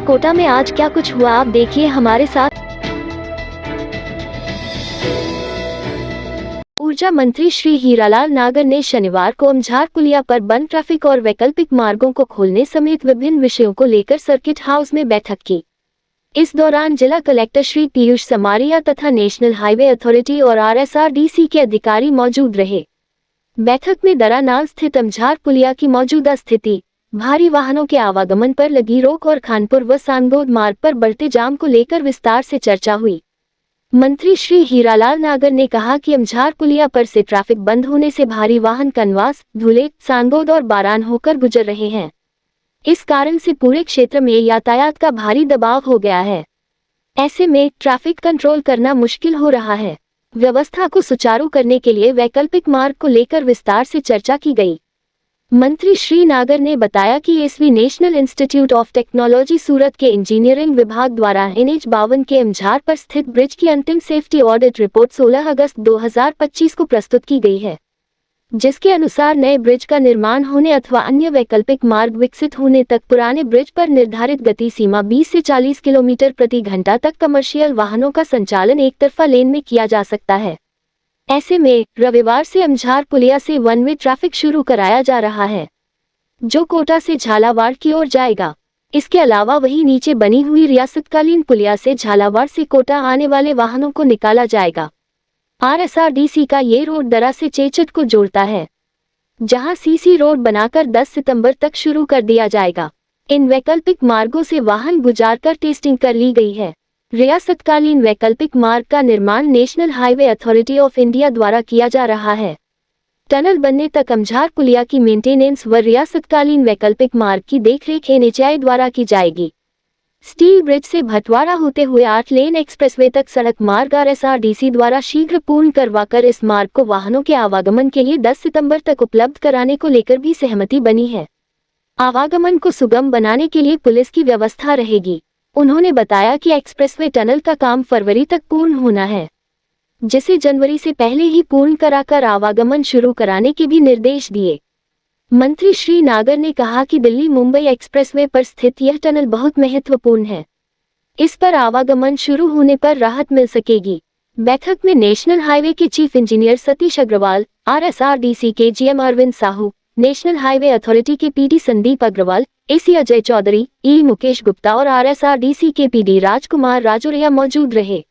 कोटा में आज क्या कुछ हुआ आप देखिए हमारे साथ। ऊर्जा मंत्री श्री हीरालाल नागर ने शनिवार को अमझार पुलिया पर बंद ट्रैफिक और वैकल्पिक मार्गों को खोलने समेत विभिन्न विषयों को लेकर सर्किट हाउस में बैठक की। इस दौरान जिला कलेक्टर श्री पीयूष समारिया तथा नेशनल हाईवे अथॉरिटी और RSRDC के अधिकारी मौजूद रहे। बैठक में दरानाल स्थित अमझार पुलिया की मौजूदा स्थिति, भारी वाहनों के आवागमन पर लगी रोक और खानपुर व सांगोद मार्ग पर बढ़ते जाम को लेकर विस्तार से चर्चा हुई। मंत्री श्री हीरालाल नागर ने कहा कि अमझार पुलिया पर से ट्रैफिक बंद होने से भारी वाहन कनवास, धुले, सांगोद और बारान होकर गुजर रहे हैं। इस कारण से पूरे क्षेत्र में यातायात का भारी दबाव हो गया है। ऐसे में ट्रैफिक कंट्रोल करना मुश्किल हो रहा है। व्यवस्था को सुचारू करने के लिए वैकल्पिक मार्ग को लेकर विस्तार से चर्चा की गई। मंत्री श्री नागर ने बताया कि SV National Institute of Technology Surat के इंजीनियरिंग विभाग द्वारा NH52 के अमझार पर स्थित ब्रिज की अंतिम सेफ्टी ऑडिट रिपोर्ट 16 अगस्त 2025 को प्रस्तुत की गई है, जिसके अनुसार नए ब्रिज का निर्माण होने अथवा अन्य वैकल्पिक मार्ग विकसित होने तक पुराने ब्रिज पर निर्धारित गति सीमा 20 से 40 किलोमीटर प्रति घंटा तक कमर्शियल वाहनों का संचालन एक तरफा लेन में किया जा सकता है। ऐसे में रविवार से अमझार पुलिया से वन वे ट्रैफिक शुरू कराया जा रहा है, जो कोटा से झालावाड़ की ओर जाएगा। इसके अलावा वही नीचे बनी हुई रियासतकालीन पुलिया से झालावाड़ से कोटा आने वाले वाहनों को निकाला जाएगा। RSRDC का ये रोड दरा से चेचट को जोड़ता है, जहां CC रोड बनाकर 10 सितंबर तक शुरू कर दिया जाएगा। इन वैकल्पिक मार्गों से वाहन गुजारकर टेस्टिंग कर ली गई है। रियासतकालीन वैकल्पिक मार्ग का निर्माण national highway authority of India द्वारा किया जा रहा है। टनल बनने तक अमझार पुलिया की मेंटेनेंस व रियासतकालीन वैकल्पिक मार्ग की देखरेख NHAI द्वारा की जाएगी। स्टील ब्रिज से भटवाड़ा होते हुए 8 लेन एक्सप्रेसवे तक सड़क मार्ग RSRDC द्वारा शीघ्र पूर्ण करवाकर इस मार्ग को वाहनों के आवागमन के लिए 10 सितंबर तक उपलब्ध कराने को लेकर भी सहमति बनी है। आवागमन को सुगम बनाने के लिए पुलिस की व्यवस्था रहेगी। उन्होंने बताया कि एक्सप्रेसवे टनल का काम फरवरी तक पूर्ण होना है, जिसे जनवरी से पहले ही पूर्ण कराकर आवागमन शुरू कराने के भी निर्देश दिए। मंत्री श्री नागर ने कहा कि दिल्ली मुंबई एक्सप्रेसवे पर स्थित यह टनल बहुत महत्वपूर्ण है। इस पर आवागमन शुरू होने पर राहत मिल सकेगी। बैठक में नेशनल हाईवे के chief engineer Satish Agarwal, RSRDC के GM Arvind Sahu, national highway authority के PD Sandeep Agarwal, AC Ajay Chaudhary, E Mukesh Gupta और RSRDC के PD राजकुमार राजौरिया मौजूद रहे।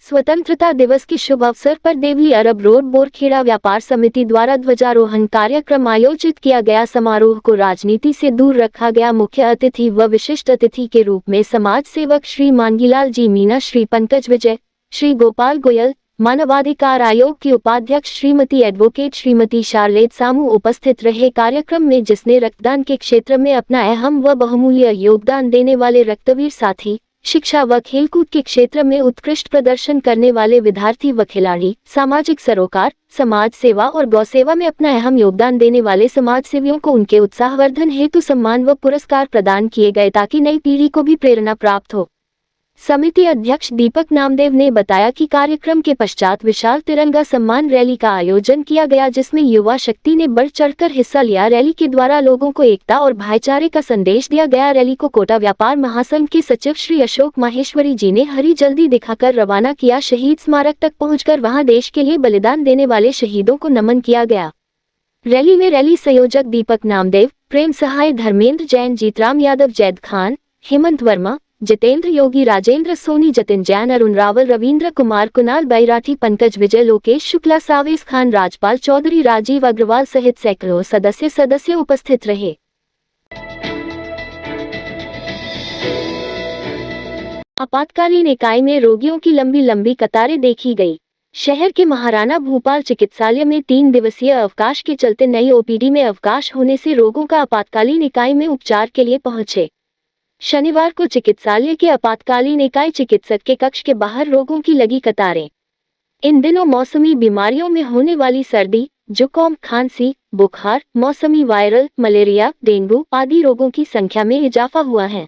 स्वतंत्रता दिवस के शुभ अवसर पर देवली अरब रोड बोरखेड़ा व्यापार समिति द्वारा ध्वजारोहण कार्यक्रम आयोजित किया गया। समारोह को राजनीति से दूर रखा गया। मुख्य अतिथि व विशिष्ट अतिथि के रूप में समाज सेवक श्री मांगीलाल जी मीना, श्री पंकज विजय, श्री गोपाल गोयल, मानवाधिकार आयोग की उपाध्यक्ष श्रीमती एडवोकेट श्रीमती शार्लेट सामू उपस्थित रहे। कार्यक्रम में जिसने रक्तदान के क्षेत्र में अपना अहम व बहुमूल्य योगदान देने वाले रक्तवीर साथी, शिक्षा व खेलकूद के क्षेत्र में उत्कृष्ट प्रदर्शन करने वाले विद्यार्थी व खिलाड़ी, सामाजिक सरोकार, समाज सेवा और गौ सेवा में अपना अहम योगदान देने वाले समाजसेवियों को उनके उत्साहवर्धन हेतु सम्मान व पुरस्कार प्रदान किए गए, ताकि नई पीढ़ी को भी प्रेरणा प्राप्त हो। समिति अध्यक्ष दीपक नामदेव ने बताया कि कार्यक्रम के पश्चात विशाल तिरंगा सम्मान रैली का आयोजन किया गया, जिसमें युवा शक्ति ने बढ़ चढ़कर हिस्सा लिया। रैली के द्वारा लोगों को एकता और भाईचारे का संदेश दिया गया। रैली को कोटा व्यापार महासंघ के सचिव श्री अशोक माहेश्वरी जी ने हरी झंडी दिखाकर रवाना किया। शहीद स्मारक तक पहुंचकर वहां देश के लिए बलिदान देने वाले शहीदों को नमन किया गया। रैली में रैली संयोजक दीपक नामदेव, प्रेम सहाय धर्मेंद्र जैन, जीतराम यादव, जैद खान, हेमंत वर्मा, जितेंद्र योगी, राजेंद्र सोनी, जतिन जैन, अरुण रावल, रविंद्र कुमार, कुणाल बैराठी, पंकज विजय, लोकेश शुक्ला, सावेश खान, राजपाल चौधरी, राजीव अग्रवाल सहित सैकड़ों सदस्य उपस्थित रहे। आपातकालीन इकाई में रोगियों की लंबी कतारें देखी गई। शहर के महाराणा भूपाल चिकित्सालय में 3 दिवसीय अवकाश के चलते नई OPD में अवकाश होने से रोगों का आपातकालीन इकाई में उपचार के लिए पहुंचे। शनिवार को चिकित्सालय के आपातकालीन इकाई चिकित्सक के कक्ष के बाहर रोगों की लगी कतारें। इन दिनों मौसमी बीमारियों में होने वाली सर्दी, जुकाम, खांसी, बुखार, मौसमी वायरल, मलेरिया, डेंगू आदि रोगों की संख्या में इजाफा हुआ है।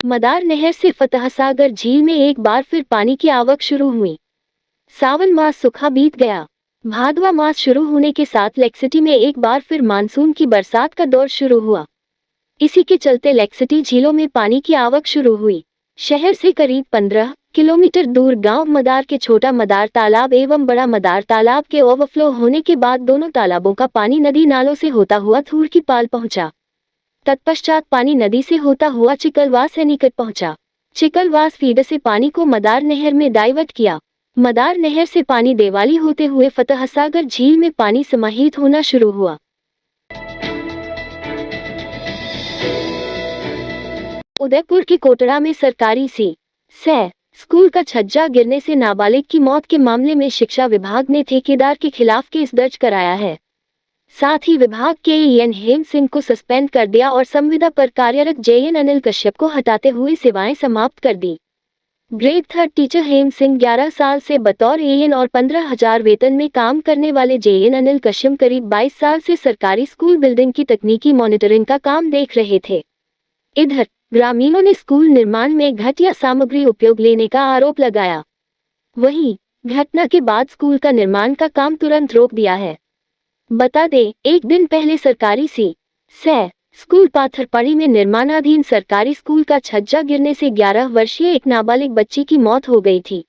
मदार नहर से फतहसागर झील में एक बार फिर पानी की आवक शुरू हुई। सावन मास सूखा बीत गया। भादवा मास शुरू होने के साथ लेक सिटी में एक बार फिर मानसून की बरसात का दौर शुरू हुआ। इसी के चलते लेक सिटी झीलों में पानी की आवक शुरू हुई। शहर से करीब 15 किलोमीटर दूर गांव मदार के छोटा मदार तालाब एवं बड़ा मदार तालाब के ओवरफ्लो होने के बाद दोनों तालाबों का पानी नदी नालों से होता हुआ थूर की पाल पहुंचा। तत्पश्चात पानी नदी से होता हुआ चिकलवास से निकट पहुंचा। चिकलवास फीडर से पानी को मदार नहर में डाइवर्ट किया। मदार नहर से पानी देवाली होते हुए फतहसागर झील में पानी समाहित होना शुरू हुआ। उदयपुर के कोटड़ा में सरकारी सी स्कूल का छज्जा गिरने से नाबालिग की मौत के मामले में शिक्षा विभाग ने ठेकेदार के खिलाफ केस दर्ज कराया है। साथ ही विभाग के एएन हेम सिंह को सस्पेंड कर दिया और संविदा पर कार्यरत जेएन अनिल कश्यप को हटाते हुए सेवाएं समाप्त कर दी। ग्रेड 3 टीचर हेम सिंह 11 साल से बतौर एएन और 15,000 वेतन में काम करने वाले जेएन अनिल कश्यप करीब 22 साल से सरकारी स्कूल बिल्डिंग की तकनीकी मॉनिटरिंग का काम देख रहे थे। इधर ग्रामीणों ने स्कूल निर्माण में घटिया सामग्री उपयोग लेने का आरोप लगाया। वहीं घटना के बाद स्कूल का निर्माण का काम तुरंत रोक दिया है। बता दें, एक दिन पहले सरकारी स्कूल पाथरपड़ी में निर्माणाधीन सरकारी स्कूल का छज्जा गिरने से 11 वर्षीय एक नाबालिग बच्ची की मौत हो गई थी,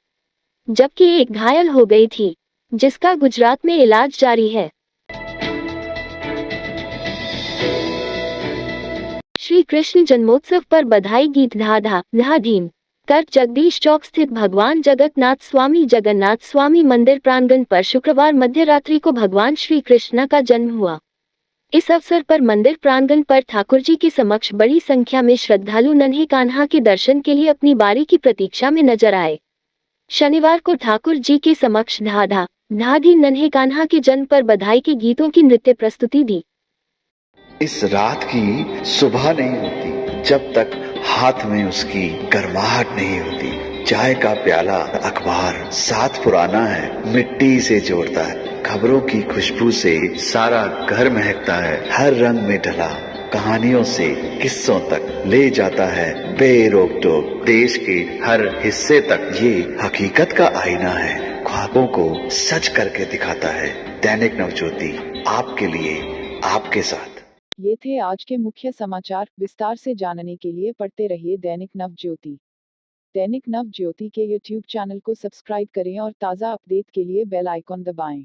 जबकि एक घायल हो गई थी, जिसका गुजरात में इलाज जारी है। श्री कृष्ण जन्मोत्सव पर बधाई गीत धाधीन कर जगदीश चौक स्थित भगवान जगन्नाथ स्वामी मंदिर प्रांगण पर शुक्रवार मध्य रात्रि को भगवान श्री कृष्ण का जन्म हुआ। इस अवसर पर मंदिर प्रांगण पर ठाकुर जी के समक्ष बड़ी संख्या में श्रद्धालु नन्हे कान्हा के दर्शन के लिए अपनी बारी की प्रतीक्षा में नजर आए। शनिवार को ठाकुर जी के समक्ष धाधीन नन्हे कान्हा के जन्म पर बधाई के गीतों की नृत्य प्रस्तुति दी। इस रात की सुबह नहीं होती जब तक हाथ में उसकी गर्माहट नहीं होती। चाय का प्याला, अखबार साथ पुराना है, मिट्टी से जोड़ता है। खबरों की खुशबू से सारा घर महकता है। हर रंग में ढला कहानियों से किस्सों तक ले जाता है बेरोक टोक। देश के हर हिस्से तक ये हकीकत का आईना है। ख्वाबों को सच करके दिखाता है। दैनिक नवज्योति, आपके लिए, आपके साथ। ये थे आज के मुख्य समाचार। विस्तार से जानने के लिए पढ़ते रहिए दैनिक नवज्योति। दैनिक नवज्योति के YouTube चैनल को सब्सक्राइब करें और ताज़ा अपडेट के लिए बेल आइकॉन दबाएं।